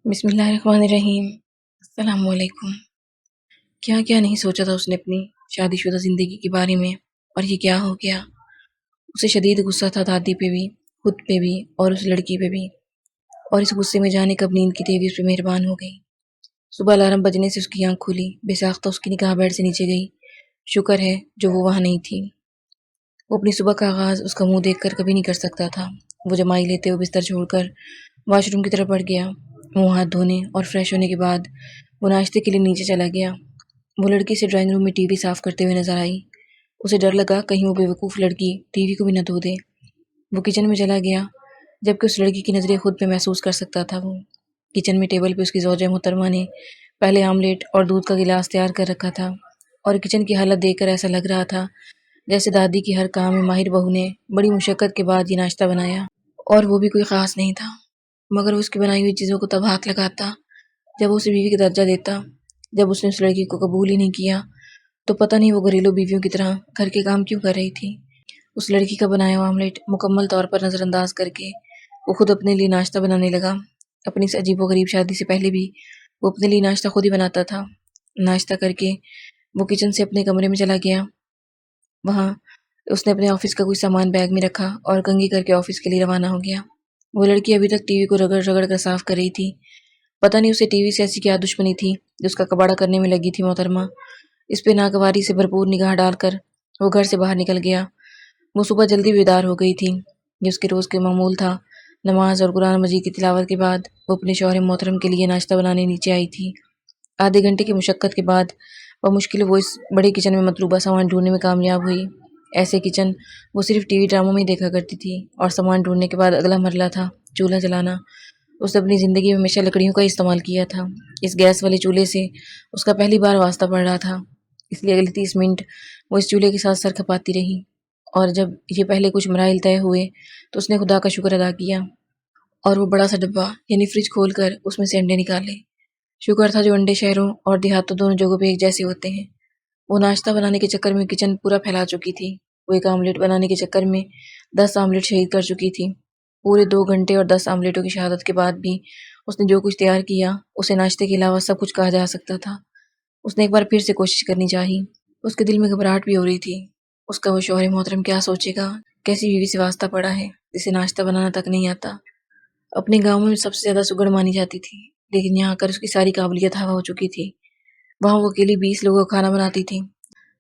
بسم اللہ الرحمن الرحیم۔ السلام علیکم۔ کیا کیا نہیں سوچا تھا اس نے اپنی شادی شدہ زندگی کے بارے میں، اور یہ کیا ہو گیا۔ اسے شدید غصہ تھا دادی پہ بھی، خود پہ بھی، اور اس لڑکی پہ بھی، اور اس غصے میں جانے کب نیند کی دیوی اس پہ مہربان ہو گئی۔ صبح الارم بجنے سے اس کی آنکھ کھلی، بے ساختہ اس کی نگاہ بیڈ سے نیچے گئی۔ شکر ہے جو وہ وہاں نہیں تھی۔ وہ اپنی صبح کا آغاز اس کا منہ دیکھ کر کبھی نہیں کر سکتا تھا۔ وہ جمائی لیتے ہوئے بستر چھوڑ کر واش روم کی طرف بڑھ گیا۔ منہ ہاتھ دھونے اور فریش ہونے کے بعد وہ ناشتے کے لیے نیچے چلا گیا۔ وہ لڑکی سے ڈرائنگ روم میں ٹی وی صاف کرتے ہوئے نظر آئی۔ اسے ڈر لگا کہیں وہ بیوقوف لڑکی ٹی وی کو بھی نہ دھو دے۔ وہ کچن میں چلا گیا، جبکہ اس لڑکی کی نظریں خود پہ محسوس کر سکتا تھا۔ وہ کچن میں ٹیبل پہ اس کی زوجہ محترمہ نے پہلے آملیٹ اور دودھ کا گلاس تیار کر رکھا تھا، اور کچن کی حالت دیکھ کر ایسا لگ رہا تھا جیسے دادی کی ہر کام میں ماہر بہو نے بڑی مشقت کے بعد یہ ناشتہ بنایا، اور وہ بھی کوئی خاص نہیں تھا۔ مگر وہ اس کی بنائی ہوئی چیزوں کو تب ہاتھ لگاتا جب وہ اسے بیوی کا درجہ دیتا۔ جب اس نے اس لڑکی کو قبول ہی نہیں کیا تو پتہ نہیں وہ گھریلو بیویوں کی طرح گھر کے کام کیوں کر رہی تھی۔ اس لڑکی کا بنایا ہوا آملیٹ مکمل طور پر نظر انداز کر کے وہ خود اپنے لیے ناشتہ بنانے لگا۔ اپنی اس عجیب و غریب شادی سے پہلے بھی وہ اپنے لیے ناشتہ خود ہی بناتا تھا۔ ناشتہ کر کے وہ کچن سے اپنے کمرے میں چلا گیا۔ وہاں اس نے اپنے آفس کا کوئی سامان بیگ میں رکھا اور کنگھی کر کے آفس کے لیے روانہ ہو گیا۔ وہ لڑکی ابھی تک ٹی وی کو رگڑ رگڑ کر صاف کر رہی تھی۔ پتہ نہیں اسے ٹی وی سے ایسی کیا دشمنی تھی جو اس کا کباڑہ کرنے میں لگی تھی محترمہ۔ اس پہ ناگواری سے بھرپور نگاہ ڈال کر وہ گھر سے باہر نکل گیا۔ وہ صبح جلدی بیدار ہو گئی تھی، یہ اس کے روز کے معمول تھا۔ نماز اور قرآن مجید کی تلاوت کے بعد وہ اپنے شوہر محترم کے لیے ناشتہ بنانے نیچے آئی تھی۔ آدھے گھنٹے کی مشقت کے بعد بمشکل وہ اس بڑے کچن میں مطلوبہ سامان ڈھونڈنے میں کامیاب ہوئی۔ ایسے کچن وہ صرف ٹی وی ڈراموں میں دیکھا کرتی تھی، اور سامان ڈھونڈنے کے بعد اگلا مرحلہ تھا چولہا جلانا۔ اس نے اپنی زندگی میں ہمیشہ لکڑیوں کا استعمال کیا تھا۔ اس گیس والے چولہے سے اس کا پہلی بار واسطہ پڑ رہا تھا، اس لیے اگلے 30 منٹ وہ اس چولہے کے ساتھ سر کھپاتی رہی، اور جب یہ پہلے کچھ مراحل طے ہوئے تو اس نے خدا کا شکر ادا کیا اور وہ بڑا سا ڈبہ یعنی فریج کھول کر اس میں سے انڈے نکالے۔ شکر تھا جو انڈے شہروں اور دیہاتوں دونوں جگہوں پہ ایک جیسے ہوتے ہیں۔ وہ ناشتہ بنانے کے چکر میں کچن پورا پھیلا چکی تھی۔ وہ ایک آملیٹ بنانے کے چکر میں 10 آملیٹ شہید کر چکی تھی۔ پورے 2 گھنٹے اور 10 آملیٹوں کی شہادت کے بعد بھی اس نے جو کچھ تیار کیا اسے ناشتے کے علاوہ سب کچھ کہا جا سکتا تھا۔ اس نے ایک بار پھر سے کوشش کرنی چاہی۔ اس کے دل میں گھبراہٹ بھی ہو رہی تھی۔ اس کا وہ شوہر محترم کیا سوچے گا، کیسی بیوی سے واسطہ پڑا ہے جسے ناشتہ بنانا تک نہیں آتا۔ اپنے گاؤں میں سب سے زیادہ سگڑ مانی جاتی تھی، لیکن یہاں کر اس کی ساری قابلیت ہوا ہو چکی تھی۔ وہاں وہ اکیلی 20 لوگوں کا کھانا بناتی تھی،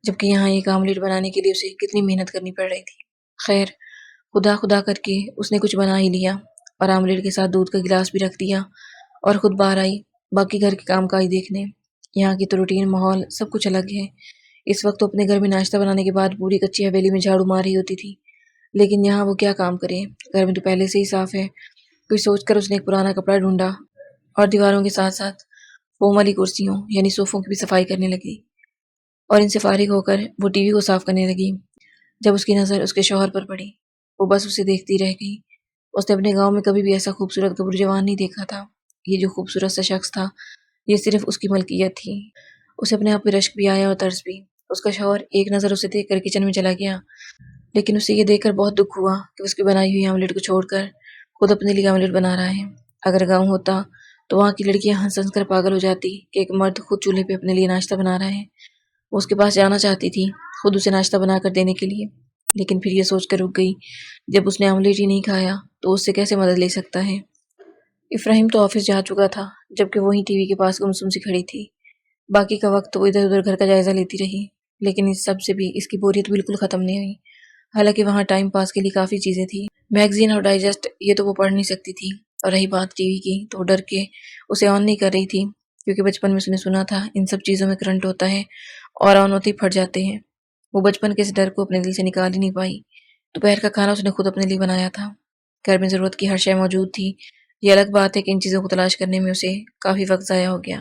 جبکہ یہاں ایک آملیٹ بنانے کے لیے اسے کتنی محنت کرنی پڑ رہی تھی۔ خیر، خدا خدا کر کے اس نے کچھ بنا ہی لیا، اور آملیٹ کے ساتھ دودھ کا گلاس بھی رکھ دیا، اور خود باہر آئی باقی گھر کے کام کاج دیکھنے۔ یہاں کی تو روٹین، ماحول سب کچھ الگ ہے۔ اس وقت تو اپنے گھر میں ناشتہ بنانے کے بعد پوری کچی حویلی میں جھاڑو مار رہی ہوتی تھی، لیکن یہاں وہ کیا کام کرے، گھر میں تو پہلے سے ہی صاف ہے۔ کوئی سوچ کر اس نے ایک پرانا کپڑا ڈھونڈا اور دیواروں کے ساتھ ساتھ فوم والی کرسیوں یعنی صوفوں کی بھی صفائی کرنے لگی، اور ان سے فارغ ہو کر وہ ٹی وی کو صاف کرنے لگی۔ جب اس کی نظر اس کے شوہر پر پڑی، وہ بس اسے دیکھتی رہ گئی۔ اس نے اپنے گاؤں میں کبھی بھی ایسا خوبصورت گبرو جوان نہیں دیکھا تھا۔ یہ جو خوبصورت سا شخص تھا یہ صرف اس کی ملکیت تھی۔ اسے اپنے آپ پہ رشک بھی آیا اور ترس بھی۔ اس کا شوہر ایک نظر اسے دیکھ کر کچن میں چلا گیا، لیکن اسے یہ دیکھ کر بہت دکھ ہوا کہ اس کی بنائی ہوئی آملیٹ کو چھوڑ کر خود اپنے لیے آملیٹ بنا رہا ہے۔ اگر گاؤں ہوتا تو وہاں کی لڑکیاں ہنس ہنس کر پاگل ہو جاتی کہ ایک مرد خود چولہے پہ اپنے لیے ناشتہ بنا رہا ہے۔ وہ اس کے پاس جانا چاہتی تھی خود اسے ناشتہ بنا کر دینے کے لیے، لیکن پھر یہ سوچ کر رک گئی جب اس نے آملیٹ ہی نہیں کھایا تو اس سے کیسے مدد لے سکتا ہے۔ افراہیم تو آفس جا چکا تھا، جبکہ وہیں ٹی وی کے پاس گمسم سی کھڑی تھی۔ باقی کا وقت وہ ادھر ادھر گھر کا جائزہ لیتی رہی، لیکن اس سب سے بھی اس کی بوریت بالکل ختم نہیں ہوئی۔ حالانکہ وہاں ٹائم پاس کے لیے کافی چیزیں تھیں، میگزین اور ڈائجسٹ، یہ تو وہ پڑھ نہیں سکتی تھی، اور رہی بات ٹی وی کی تو وہ ڈر کے اسے آن نہیں کر رہی تھی، کیونکہ بچپن میں اس نے سنا تھا ان سب چیزوں میں کرنٹ ہوتا ہے اور آن ہوتے ہی پھٹ جاتے ہیں۔ وہ بچپن کے اس ڈر کو اپنے دل سے نکال ہی نہیں پائی۔ دوپہر کا کھانا اس نے خود اپنے لیے بنایا تھا۔ گھر میں ضرورت کی ہر شے موجود تھی، یہ الگ بات ہے کہ ان چیزوں کو تلاش کرنے میں اسے کافی وقت ضائع ہو گیا۔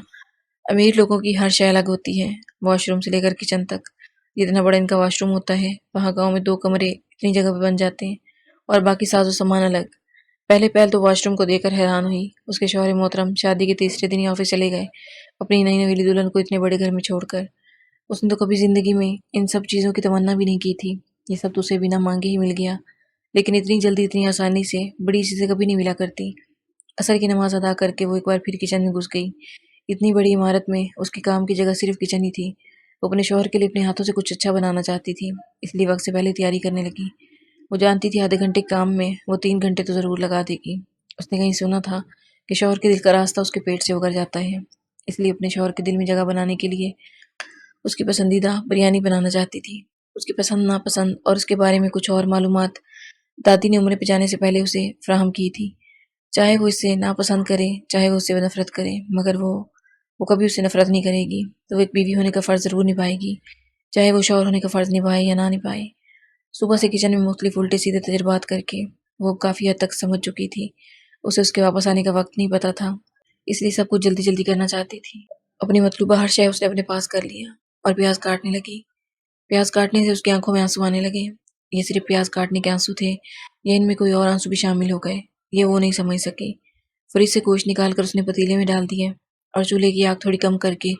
امیر لوگوں کی ہر شے الگ ہوتی ہے، واش روم سے لے کر کچن تک۔ جتنا بڑا ان کا واش روم ہوتا ہے وہاں گاؤں میں 2 کمرے اتنی جگہ پہ بن جاتے ہیں، اور باقی ساز و سامان الگ۔ پہلے تو واش روم کو دیکھ کر حیران ہوئی۔ اس کے شوہر محترم شادی کے تیسرے دن ہی آفس چلے گئے، اپنی نئی نویلی دلہن کو اتنے بڑے گھر میں چھوڑ کر۔ اس نے تو کبھی زندگی میں ان سب چیزوں کی تمنا بھی نہیں کی تھی، یہ سب تو اسے بنا مانگے ہی مل گیا، لیکن اتنی جلدی اتنی آسانی سے بڑی چیزیں کبھی نہیں ملا کرتی۔ عصر کی نماز ادا کر کے وہ ایک بار پھر کچن میں گھس گئی۔ اتنی بڑی عمارت میں اس کے کام کی جگہ صرف کچن ہی تھی۔ وہ اپنے شوہر کے لیے اپنے ہاتھوں سے کچھ اچھا بنانا چاہتی تھی، اس لیے وقت سے پہلے تیاری کرنے لگی۔ وہ جانتی تھی آدھے گھنٹے کام میں وہ 3 گھنٹے تو ضرور لگا دے گی۔ اس نے کہیں سنا تھا کہ شوہر کے دل کا راستہ اس کے پیٹ سے اگر جاتا ہے، اس لیے اپنے شوہر کے دل میں جگہ بنانے کے لیے اس کی پسندیدہ بریانی بنانا چاہتی تھی۔ اس کی پسند ناپسند اور اس کے بارے میں کچھ اور معلومات دادی نے عمرے پہ جانے سے پہلے اسے فراہم کی تھی۔ چاہے وہ اسے ناپسند کرے، چاہے وہ اس سے نفرت کرے، مگر وہ کبھی اس سے نفرت نہیں کرے گی۔ تو وہ ایک بیوی ہونے کا فرض ضرور نبھائے گی، چاہے وہ شوہر ہونے کا فرض نبھائے یا نہ نبھائے۔ صبح سے کچن میں مختلف الٹے سیدھے تجربات کر کے وہ کافی حد تک سمجھ چکی تھی۔ اسے اس کے واپس آنے کا وقت نہیں پتا تھا، اس لیے سب کچھ جلدی جلدی کرنا چاہتی تھی۔ اپنی مطلوبہ ہر شے اس نے اپنے پاس کر لیا اور پیاز کاٹنے لگی۔ پیاز کاٹنے سے اس کی آنکھوں میں آنسو آنے لگے۔ یہ صرف پیاز کاٹنے کے آنسو تھے یا ان میں کوئی اور آنسو بھی شامل ہو گئے، یہ وہ نہیں سمجھ سکی۔ فریج سے گوشت نکال کر اس نے پتیلے میں ڈال دیے اور چولہے کی آگ تھوڑی کم کر کے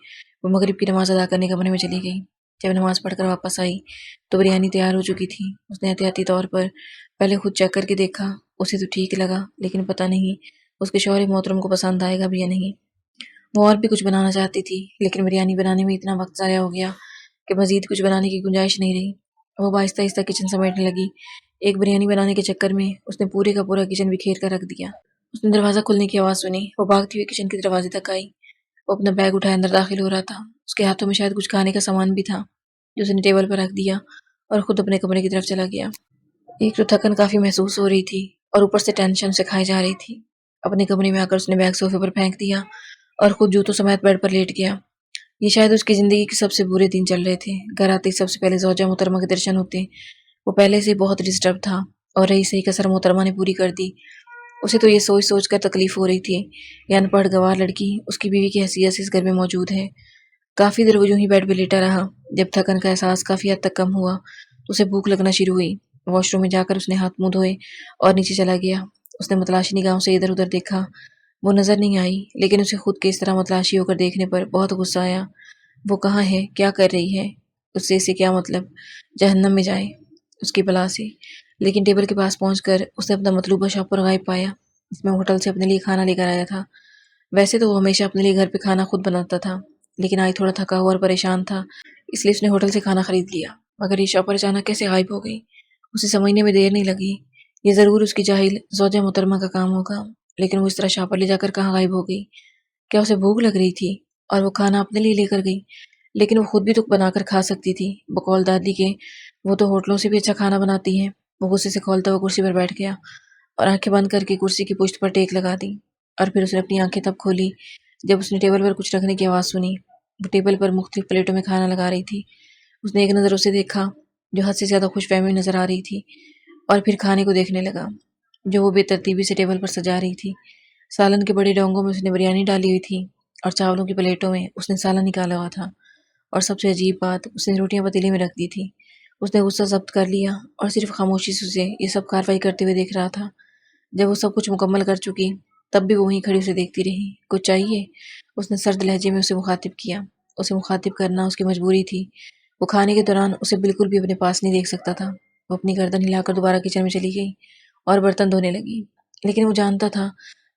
وہ مغرب کی نماز ادا کرنے کمرے میں چلی گئی۔ جب نماز پڑھ کر واپس آئی تو بریانی تیار ہو چکی تھی۔ اس نے احتیاطی طور پر پہلے خود چیک کر کے دیکھا، اسے تو ٹھیک لگا، لیکن پتہ نہیں اس کے شوہر محترم کو پسند آئے گا بھی یا نہیں۔ وہ اور بھی کچھ بنانا چاہتی تھی، لیکن بریانی بنانے میں اتنا وقت ضائع ہو گیا کہ مزید کچھ بنانے کی گنجائش نہیں رہی۔ وہ آہستہ آہستہ کچن سمیٹنے لگی۔ ایک بریانی بنانے کے چکر میں اس نے پورے کا پورا کچن بکھیر کر رکھ دیا۔ اس نے دروازہ کھلنے کی آواز سنی، وہ بھاگتی ہوئی کچن کے دروازے تک آئی۔ وہ اپنا بیگ اٹھائے اندر داخل ہو رہا تھا۔ اس کے ہاتھوں میں شاید کچھ کھانے کا سامان بھی تھا جو اس نے ٹیبل پر رکھ دیا اور خود اپنے کمرے کی طرف چلا گیا۔ ایک تو تھکن کافی محسوس ہو رہی تھی اور اوپر سے ٹینشن سے کھائی جا رہی تھی۔ اپنے کمرے میں آ کر اس نے بیگ صوفے پر پھینک دیا اور خود جوتوں سمیت بیڈ پر لیٹ گیا۔ یہ شاید اس کی زندگی کے سب سے برے دن چل رہے تھے۔ گھر آتے ہی سب سے پہلے زوجہ محترمہ کے درشن ہوتے۔ وہ پہلے سے ہی بہت ڈسٹرب تھا اور رہی صحیح کسر محترمہ نے پوری کر دی۔ اسے تو یہ سوچ سوچ کر تکلیف ہو رہی تھی، یہ ان پڑھ گنوار لڑکی اس کی بیوی کی حیثیت سے اس گھر میں موجود ہے۔ کافی دیر وہ یوں ہی بیڈ پہ لیٹا رہا۔ جب تھکن کا احساس کافی حد تک کم ہوا تو اسے بھوک لگنا شروع ہوئی۔ واش روم میں جا کر اس نے ہاتھ منہ دھوئے اور نیچے چلا گیا۔ اس نے متلاشی نگاہوں سے ادھر ادھر دیکھا، وہ نظر نہیں آئی، لیکن اسے خود کے اس طرح متلاشی ہو کر دیکھنے پر بہت غصہ آیا۔ وہ کہاں ہے؟ کیا کر رہی ہے؟ اس سے اسے کیا مطلب؟ جہنم میں جائے اس کی بلا سے۔ لیکن ٹیبل کے پاس پہنچ کر اس نے اپنا مطلوبہ شاپر غائب پایا، جس میں ہوٹل سے اپنے لیے کھانا لے کر آیا تھا۔ ویسے تو وہ ہمیشہ اپنے لیے گھر پہ کھانا خود بناتا تھا، لیکن آج تھوڑا تھکا ہوا اور پریشان تھا، اس لیے اس نے ہوٹل سے کھانا خرید لیا۔ مگر یہ شاپر اچانک کیسے غائب ہو گئی؟ اسے سمجھنے میں دیر نہیں لگی۔ یہ ضرور اس کی جاہل زوجہ محترمہ کا کام ہوگا، لیکن وہ اس طرح شاپر لے جا کر کہاں غائب ہو گئی؟ کیا اسے بھوک لگ رہی تھی اور وہ کھانا اپنے لیے لے کر گئی؟ لیکن وہ خود بھی تو بنا کر کھا سکتی تھی، بقول دادی کے وہ تو ہوٹلوں سے بھی اچھا کھانا بناتی ہیں۔ وہ غصے سے کھولتا ہوا کرسی پر بیٹھ گیا اور آنکھیں بند کر کے کرسی کی پشت پر ٹیک لگا دی، اور پھر اس نے اپنی آنکھیں تب کھولی جب اس نے ٹیبل پر کچھ رکھنے کی آواز سنی۔ وہ ٹیبل پر مختلف پلیٹوں میں کھانا لگا رہی تھی۔ اس نے ایک نظر اسے دیکھا جو حد سے زیادہ خوش فہمی نظر آ رہی تھی، اور پھر کھانے کو دیکھنے لگا جو وہ بے ترتیبی سے ٹیبل پر سجا رہی تھی۔ سالن کے بڑے ڈونگوں میں اس نے بریانی ڈالی ہوئی تھی اور چاولوں کی پلیٹوں میں اس نے سالن نکالا ہوا تھا، اور سب سے عجیب بات اس نے روٹیاں پتیلے میں رکھ دی تھی۔ اس نے غصہ ضبط کر لیا اور صرف خاموشی سے اسے یہ سب کارروائی کرتے ہوئے دیکھ رہا تھا۔ جب وہ سب کچھ مکمل کر چکی تب بھی وہ وہیں کھڑی اسے دیکھتی رہی۔ کچھ چاہیے؟ اس نے سرد لہجے میں اسے مخاطب کیا۔ اسے مخاطب کرنا اس کی مجبوری تھی۔ وہ کھانے کے دوران اسے بالکل بھی اپنے پاس نہیں دیکھ سکتا تھا۔ وہ اپنی گردن ہلا کر دوبارہ کچن میں چلی گئی اور برتن دھونے لگی، لیکن وہ جانتا تھا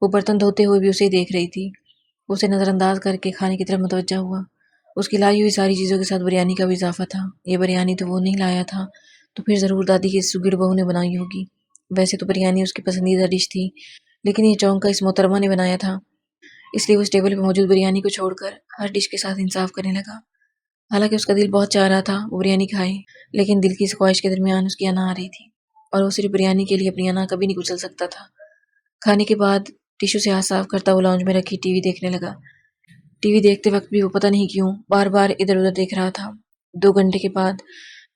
وہ برتن دھوتے ہوئے بھی اسے ہی دیکھ رہی تھی۔ وہ اسے نظر انداز کر کے کھانے کی طرف متوجہ ہوا۔ اس کی لائی ہوئی ساری چیزوں کے ساتھ بریانی کا بھی اضافہ تھا۔ یہ بریانی تو وہ نہیں لایا تھا، تو پھر ضرور دادی کی سگڑ بہو نے بنائی ہوگی۔ ویسے تو بریانی اس کی پسندیدہ ڈش تھی، لیکن یہ چونکا اس محترمہ نے بنایا تھا، اس لیے وہ اس ٹیبل پہ موجود بریانی کو چھوڑ کر ہر ڈش کے ساتھ انصاف کرنے لگا۔ حالانکہ اس کا دل بہت چاہ رہا تھا وہ بریانی کھائے، لیکن دل کی اس خواہش کے درمیان اس کی انا آ رہی تھی، اور وہ صرف بریانی کے لیے اپنی انا کبھی نہیں کچل سکتا تھا۔ کھانے کے بعد ٹیشو سے ہاتھ صاف کرتا وہ لاؤنج میں رکھی ٹی وی دیکھنے لگا۔ ٹی وی دیکھتے وقت بھی وہ پتہ نہیں کیوں بار بار ادھر ادھر دیکھ رہا تھا۔ 2 گھنٹے کے بعد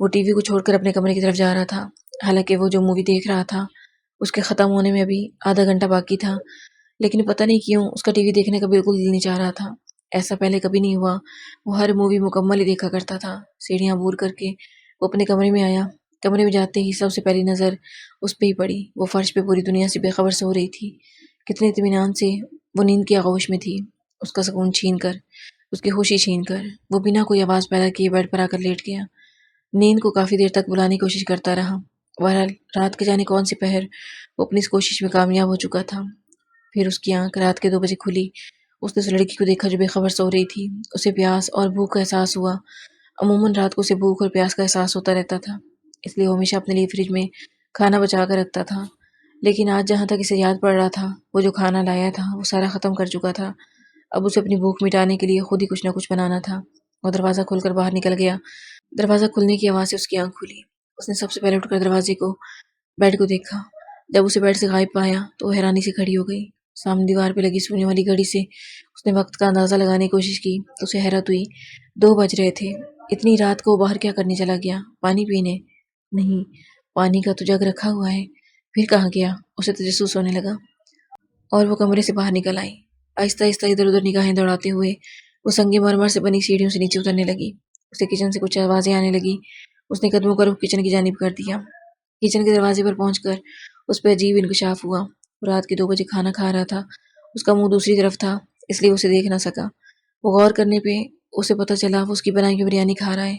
وہ ٹی وی کو چھوڑ کر اپنے کمرے کی طرف جا رہا تھا، حالانکہ وہ جو مووی دیکھ رہا تھا اس کے ختم ہونے میں ابھی آدھا گھنٹہ باقی تھا، لیکن پتہ نہیں کیوں اس کا ٹی وی دیکھنے کا بالکل دل نہیں چاہ رہا تھا۔ ایسا پہلے کبھی نہیں ہوا، وہ ہر مووی مکمل ہی دیکھا کرتا تھا۔ سیڑھیاں عبور کر کے وہ اپنے کمرے میں آیا۔ کمرے میں جاتے ہی سب سے پہلی نظر اس پہ ہی پڑی۔ وہ فرش پہ پوری دنیا سے بے خبر سو رہی تھی۔ کتنے اطمینان سے وہ نیند کی آغوش میں تھی۔ اس کا سکون چھین کر، اس کی خوشی چھین کر، وہ بنا کوئی آواز پیدا کیے بیڈ پر آ کر لیٹ گیا۔ نیند کو کافی دیر تک بلانے کی کوشش کرتا رہا۔ بہرحال رات کے جانے کون سی پہر وہ اپنی اس کوشش میں کامیاب ہو چکا تھا۔ پھر اس کی آنکھ رات کے 2 بجے کھلی۔ اس نے اس لڑکی کو دیکھا جو بے خبر سو رہی تھی۔ اسے پیاس اور بھوک کا احساس ہوا۔ عموماً رات کو اسے بھوک اور پیاس کا احساس ہوتا رہتا تھا، اس لیے وہ ہمیشہ اپنے لیے فریج میں کھانا بچا کر رکھتا تھا۔ لیکن آج جہاں تک اسے یاد پڑ رہا تھا، وہ جو کھانا لایا تھا وہ سارا ختم کر چکا تھا۔ اب اسے اپنی بھوک مٹانے کے لیے خود ہی کچھ نہ کچھ بنانا تھا۔ وہ دروازہ کھول کر باہر نکل گیا۔ دروازہ کھلنے کی آواز سے اس کی آنکھ کھلی۔ اس نے سب سے پہلے اٹھ کر دروازے کو، بیڈ کو دیکھا۔ جب اسے بیڈ سے غائب پایا تو وہ حیرانی سے کھڑی ہو گئی۔ سامنے دیوار پہ لگی سونے والی گھڑی سے اس نے وقت کا اندازہ لگانے کی کوشش کی تو اسے حیرت ہوئی، 2 بج رہے تھے۔ اتنی رات کو وہ باہر کیا کرنے چلا گیا؟ پانی پینے؟ نہیں، پانی کا تو جگ رکھا ہوا ہے، پھر کہاں گیا؟ اسے تجسس ہونے لگا اور وہ کمرے سے باہر نکل آئی۔ آہستہ آہستہ ادھر ادھر نگاہیں دوڑاتے ہوئے وہ سنگ مرمر سے بنی سیڑھیوں سے نیچے اترنے لگی۔ اسے کچن سے کچھ آوازیں آنے لگی۔ اس نے قدموں کا رخ کچن کی جانب کر دیا۔ کچن کے دروازے پر پہنچ کر اس پہ عجیب انکشاف ہوا۔ رات کے 2 بجے کھانا کھا رہا تھا۔ اس کا منہ دوسری طرف تھا، اس لیے اسے دیکھ نہ سکا۔ وہ غور کرنے پہ اسے پتہ چلا وہ اس کی بنائی ہوئی بریانی کھا رہا ہے۔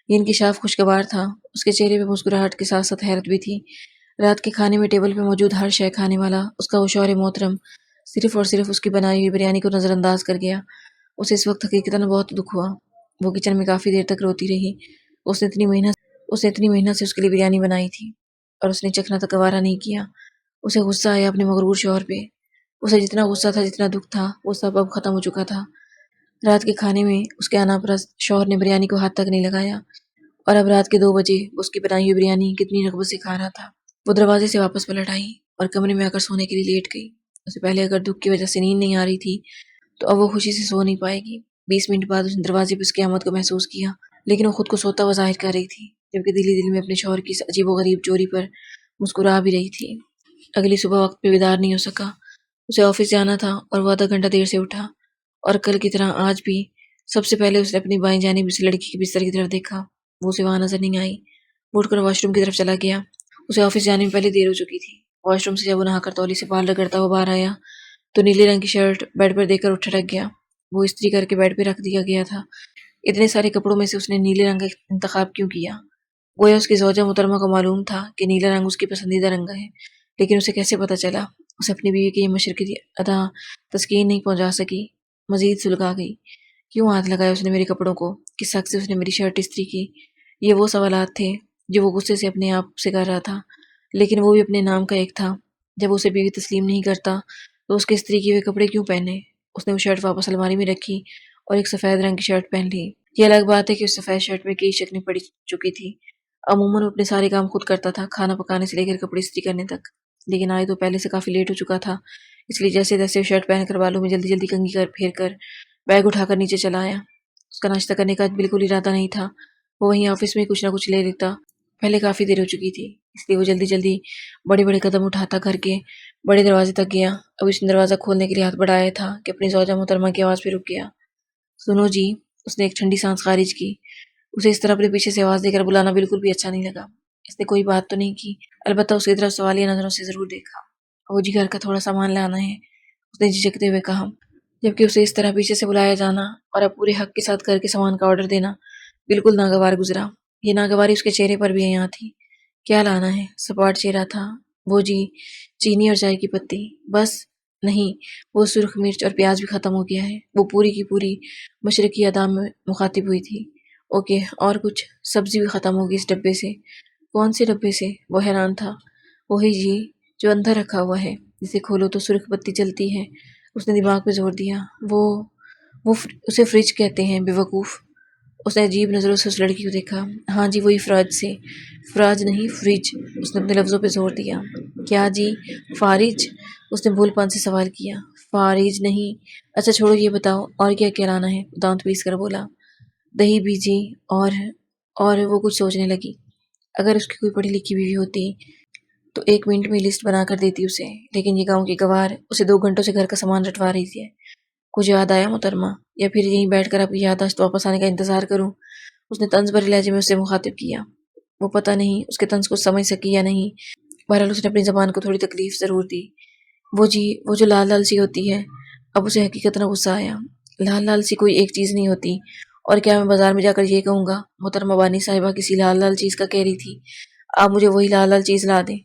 یہ انکشاف خوشگوار تھا۔ اس کے چہرے پہ مسکراہٹ کے ساتھ ساتھ حیرت بھی تھی۔ رات کے کھانے میں ٹیبل پہ موجود ہر شے کھانے والا اس کا وہ شوہر محترم صرف اور صرف اس کی بنائی ہوئی بریانی کو نظر انداز کر گیا۔ اسے اس وقت حقیقتاً بہت دکھ ہوا۔ وہ کچن میں کافی دیر تک روتی رہی۔ اس نے اتنی محنت سے اس کے لیے بریانی بنائی تھی اور اس نے چکھنا تک گوارا نہیں کیا۔ اسے غصہ آیا اپنے مغرور شوہر پہ۔ اسے جتنا غصہ تھا، جتنا دکھ تھا، وہ سب اب ختم ہو چکا تھا۔ رات کے کھانے میں اس کے انا پرست شوہر نے بریانی کو ہاتھ تک نہیں لگایا اور اب رات کے 2 بجے وہ اس کی بنائی ہوئی بریانی کتنی رغبت سے کھا رہا تھا۔ وہ دروازے سے واپس پلٹ آئی اور کمرے میں آ کر سونے کے لیے لیٹ گئی۔ اسے پہلے اگر دکھ کی وجہ سے نیند نہیں آ رہی تھی تو اب وہ خوشی سے سو نہیں پائے گی۔ 20 منٹ بعد اس نے دروازے پہ اس کی آمد کو محسوس کیا، لیکن وہ خود کو سوتا ہوا ظاہر کر رہی تھی، جبکہ دل ہی دل میں اپنے شوہر کی اس عجیب و غریب چوری پر مسکرا بھی رہی تھی۔ اگلی صبح وقت پہ بیدار نہیں ہو سکا۔ اسے آفس جانا تھا اور وہ آدھا گھنٹہ دیر سے اٹھا، اور کل کی طرح آج بھی سب سے پہلے اس نے اپنی بائیں جانب اس لڑکی کے بستر کی طرف دیکھا۔ وہ اسے وہاں نظر نہیں آئی۔ وہ اٹھ کر واش روم کی طرف چلا گیا۔ اسے آفس جانے میں پہلے دیر ہو چکی تھی۔ واش روم سے جب وہ نہا کر تولی سے بال رگڑتا ہوا باہر آیا تو نیلے رنگ کی شرٹ بیڈ پر دیکھ کر اٹھ رکھ گیا۔ وہ استری کر کے بیڈ پہ رکھ دیا گیا تھا۔ اتنے سارے کپڑوں میں سے اس نے نیلے رنگ کا انتخاب کیوں کیا؟ گویا اس کی زوجہ محترمہ کو معلوم تھا کہ نیلا رنگ اس کی پسندیدہ رنگ ہے، لیکن اسے کیسے پتہ چلا؟ اسے اپنی بیوی کی یہ مشرقی ادا تسکین نہیں پہنچا سکی، مزید سلگا گئی۔ کیوں ہاتھ لگایا اس نے میرے کپڑوں کو؟ کس حق سے اس نے میری شرٹ استری کی؟ یہ وہ سوالات تھے جو وہ غصے سے اپنے آپ سے کر رہا تھا، لیکن وہ بھی اپنے نام کا ایک تھا۔ جب اسے بیوی تسلیم نہیں کرتا تو اس کے استری کیے ہوئے کپڑے کیوں پہنے؟ اس نے وہ شرٹ واپس الماری میں رکھی اور ایک سفید رنگ کی شرٹ پہن لی۔ یہ الگ بات ہے کہ اس سفید شرٹ میں کئی شکنیں پڑ چکی تھی۔ عموماً وہ اپنے سارے کام خود کرتا تھا، کھانا پکانے سے لے کر کپڑے استری کرنے تک، لیکن آج تو پہلے سے کافی لیٹ ہو چکا تھا، اس لیے جیسے تیسے شرٹ پہن کر بالوں میں جلدی جلدی کنگھی کر پھیر کر بیگ اٹھا کر نیچے چلا آیا۔ اس کا ناشتہ کرنے کا بالکل ارادہ نہیں تھا۔ وہ وہیں آفس میں کچھ نہ کچھ لے لیتا، پہلے کافی دیر ہو چکی تھی، اس لیے وہ جلدی جلدی بڑے بڑے قدم اٹھاتا گھر کے بڑے دروازے تک گیا۔ اب اس نے دروازہ کھولنے کے لیے ہاتھ بڑھایا تھا کہ اپنی زوجہ محترمہ کی آواز پہ رک گیا۔ سنو جی، اس نے ایک ٹھنڈی سانس خارج کی۔ اسے اس طرح اپنے پیچھے سے آواز دے کر بلانا بالکل بھی اچھا نہیں لگا۔ اس نے کوئی بات تو نہیں کی، البتہ اس کی طرف سوالیہ نظروں سے ضرور دیکھا۔ وہ جی گھر کا تھوڑا سامان لانا ہے، اس نے جھجکتے ہوئے کہا، جبکہ اسے اس طرح پیچھے سے بلایا جانا اور اب پورے حق کے ساتھ گھر کے سامان کا آرڈر دینا بالکل ناگوار گزرا۔ یہ ناگواری اس کے چہرے پر بھی یہاں تھی۔ کیا لانا ہے؟ سپاٹ چہرہ تھا۔ وہ جی چینی اور چائے کی پتی، بس؟ نہیں، وہ سرخ مرچ اور پیاز بھی ختم ہو گیا ہے۔ وہ پوری کی پوری مشرقی ادا میں مخاطب ہوئی تھی۔ اوکے، اور کچھ؟ سبزی بھی ختم ہوگی اس ڈبے سے۔ کون سے ڈبے سے؟ وہ حیران تھا۔ وہی جی جو اندر رکھا ہوا ہے، جسے کھولو تو سرخ بتی جلتی ہے۔ اس نے دماغ پہ زور دیا۔ اسے فریج کہتے ہیں، بے وقوف۔ اس نے عجیب نظروں سے اس لڑکی کو دیکھا۔ ہاں جی، وہی فراج سے۔ فراج نہیں، فریج۔ اس نے اپنے لفظوں پہ زور دیا۔ کیا جی؟ فارج؟ اس نے بھول پن سے سوال کیا۔ فارج نہیں۔ اچھا چھوڑو، یہ بتاؤ اور کیا کیا لانا ہے؟ دانت پیس کر بولا۔ دہی بھی جی، اور وہ کچھ سوچنے لگی۔ اگر اس کی کوئی پڑھی لکھی بیوی ہوتی تو 1 منٹ میں لسٹ بنا کر دیتی اسے، لیکن یہ گاؤں کی گوار اسے 2 گھنٹوں سے گھر کا سامان رٹوا رہی تھی۔ کچھ یاد آیا محترمہ، یا پھر یہیں بیٹھ کر آپ کی یادداشت واپس آنے کا انتظار کروں؟ اس نے طنز بھرے لہجے میں اسے مخاطب کیا۔ وہ پتہ نہیں اس کے طنز کو سمجھ سکی یا نہیں، بہرحال اس نے اپنی زبان کو تھوڑی تکلیف ضرور دی۔ وہ جی، وہ جو لال لال سی ہوتی ہے۔ اب اسے حقیقتاً غصہ آیا۔ لال لال سی کوئی ایک چیز نہیں ہوتی، اور کیا میں بازار میں جا کر یہ کہوں گا محترمہ بانی صاحبہ کسی لال لال چیز کا کہہ رہی تھی، آپ مجھے وہی لال لال چیز لا دیں؟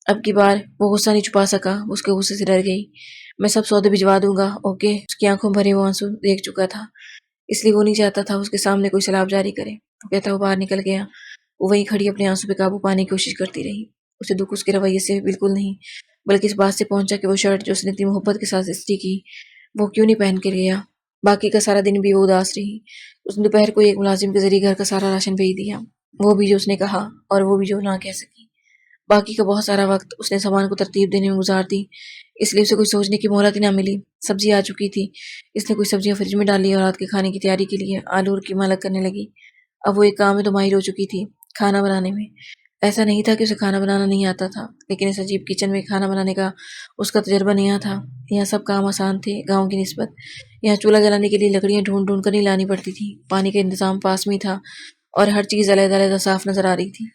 اب کی بار وہ غصہ نہیں چھپا سکا، وہ اس کے غصے سے ڈر گئی۔ میں سب سودے بھجوا دوں گا، اوکے؟ اس کی آنکھوں بھرے وہ آنسو دیکھ چکا تھا، اس لیے وہ نہیں چاہتا تھا اس کے سامنے کوئی سلاب جاری کرے۔ تو کہتا وہ باہر نکل گیا۔ وہ وہیں کھڑی اپنے آنسو پہ قابو پانے کی کوشش کرتی رہی۔ اسے دکھ اس کے رویے سے بالکل نہیں، بلکہ اس بات سے پہنچا کہ وہ شرٹ جو اس نے اتنی محبت کے ساتھ استری کی وہ کیوں نہیں پہن کے گیا۔ باقی کا سارا دن بھی وہ اداس رہی۔ اس نے دوپہر کو ایک ملازم کے ذریعے گھر کا سارا راشن بھیج دیا، وہ بھی جو اس نے کہا اور وہ بھی جو نہ کہہ سکی۔ باقی کا بہت سارا وقت اس نے سامان کو ترتیب دینے میں گزار دی، اس لیے اسے کچھ سوچنے کی مہلت ہی نہ ملی۔ سبزی آ چکی تھی، اس نے کچھ سبزیاں فریج میں ڈال لی اور رات کے کھانے کی تیاری کے لیے آلو اور قیمہ الگ کرنے لگی۔ اب وہ ایک کام میں تو ماہر ہو چکی تھی، کھانا بنانے میں۔ ایسا نہیں تھا کہ اسے کھانا بنانا نہیں آتا تھا، لیکن اس عجیب کچن میں کھانا بنانے کا اس کا تجربہ نیا تھا۔ یہاں سب کام آسان تھے گاؤں کی نسبت۔ یہاں چولہا جلانے کے لیے لکڑیاں ڈھونڈ ڈھونڈ کر نہیں لانی پڑتی تھی، پانی کا انتظام پاس میں ہی تھا اور ہر چیز علیحدہ علیحدہ صاف نظر آ رہی تھی۔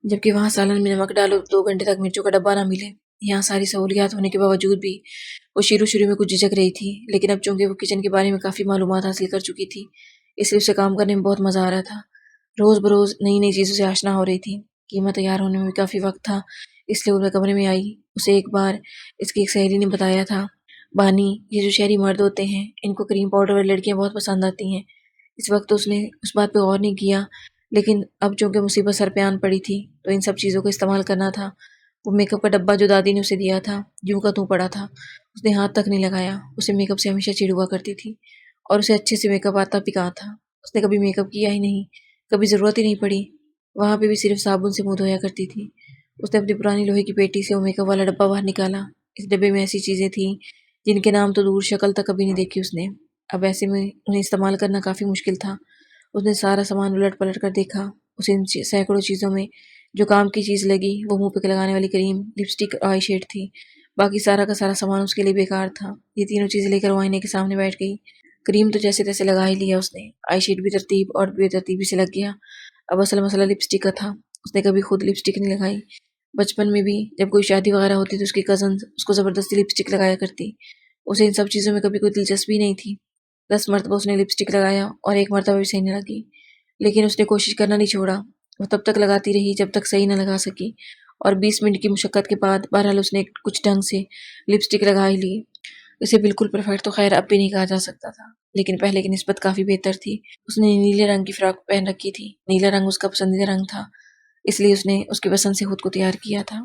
جبکہ وہاں سالن میں نمک ڈالو 2 گھنٹے تک مرچوں کا ڈبہ نہ ملے۔ یہاں ساری سہولیات ہونے کے باوجود بھی وہ شروع میں کچھ جھجک رہی تھی، لیکن اب چونکہ وہ کچن کے بارے میں کافی معلومات حاصل کر چکی تھی، اس لیے اسے کام کرنے میں بہت مزہ آ رہا تھا۔ روز بروز نئی نئی چیزوں سے آشنا ہو رہی تھی۔ قیمہ تیار ہونے میں بھی کافی وقت تھا، اس لیے وہ کمرے میں آئی۔ اسے ایک بار اس کی ایک سہیلی نے بتایا تھا، بانی، یہ جو شہری مرد ہوتے ہیں ان کو کریم پاؤڈر والی لڑکیاں بہت پسند آتی ہیں۔ اس وقت تو اس نے اس بات پہ غور نہیں کیا، لیکن اب چونکہ مصیبت سر پہ آن پڑی تھی تو ان سب چیزوں کو استعمال کرنا تھا۔ وہ میک اپ کا ڈبہ جو دادی نے اسے دیا تھا یوں کا توں پڑا تھا، اس نے ہاتھ تک نہیں لگایا۔ اسے میک اپ سے ہمیشہ چڑ ہوا کرتی تھی اور اسے اچھے سے میک اپ آتا بھی کہاں تھا۔ اس نے کبھی میک اپ کیا ہی نہیں، کبھی ضرورت ہی نہیں پڑی، وہاں پہ بھی صرف صابن سے منہ دھویا کرتی تھی۔ اس نے اپنی پرانی لوہے کی پیٹی سے وہ میک اپ والا ڈبہ باہر نکالا۔ اس ڈبے میں ایسی چیزیں تھیں جن کے نام تو دور، شکل تک کبھی نہیں دیکھی اس نے۔ اب ایسے میں انہیں استعمال کرنا کافی مشکل تھا۔ اس نے سارا سامان الٹ پلٹ کر دیکھا۔ اسے ان سینکڑوں چیزوں میں جو کام کی چیز لگی وہ منہ پہ لگانے والی کریم، لپسٹک اور آئی شیڈ تھی۔ باقی سارا کا سارا سامان اس کے لیے بیکار تھا۔ یہ تینوں چیزیں لے کر وہ آئینے کے سامنے بیٹھ گئی۔ کریم تو جیسے تیسے لگا ہی لیا اس نے، آئی شیڈ بھی ترتیب اور بے ترتیبی سے لگ گیا۔ اب اصل مسئلہ لپسٹک کا تھا۔ اس نے کبھی خود لپسٹک نہیں لگائی۔ بچپن میں بھی جب کوئی شادی وغیرہ ہوتی تو اس کی کزنز اس کو زبردستی لپسٹک لگایا کرتی۔ اسے ان سب چیزوں میں کبھی کوئی دلچسپی نہیں تھی۔ 10 مرتبہ اس نے لپسٹک لگایا اور ایک مرتبہ بھی صحیح نہ لگی، لیکن اس نے کوشش کرنا نہیں چھوڑا۔ وہ تب تک لگاتی رہی جب تک صحیح نہ لگا سکی، اور 20 منٹ کی مشقت کے بعد بہرحال اس نے کچھ ڈھنگ سے لپسٹک لگا ہی لی۔ اسے بالکل پرفیکٹ تو خیر اب بھی نہیں کہا جا سکتا تھا، لیکن پہلے کی نسبت کافی بہتر تھی۔ اس نے نیلے رنگ کی فراک پہن رکھی تھی۔ نیلا رنگ اس کا پسندیدہ رنگ تھا، اس لیے اس نے اس کی پسند سے خود کو تیار کیا تھا۔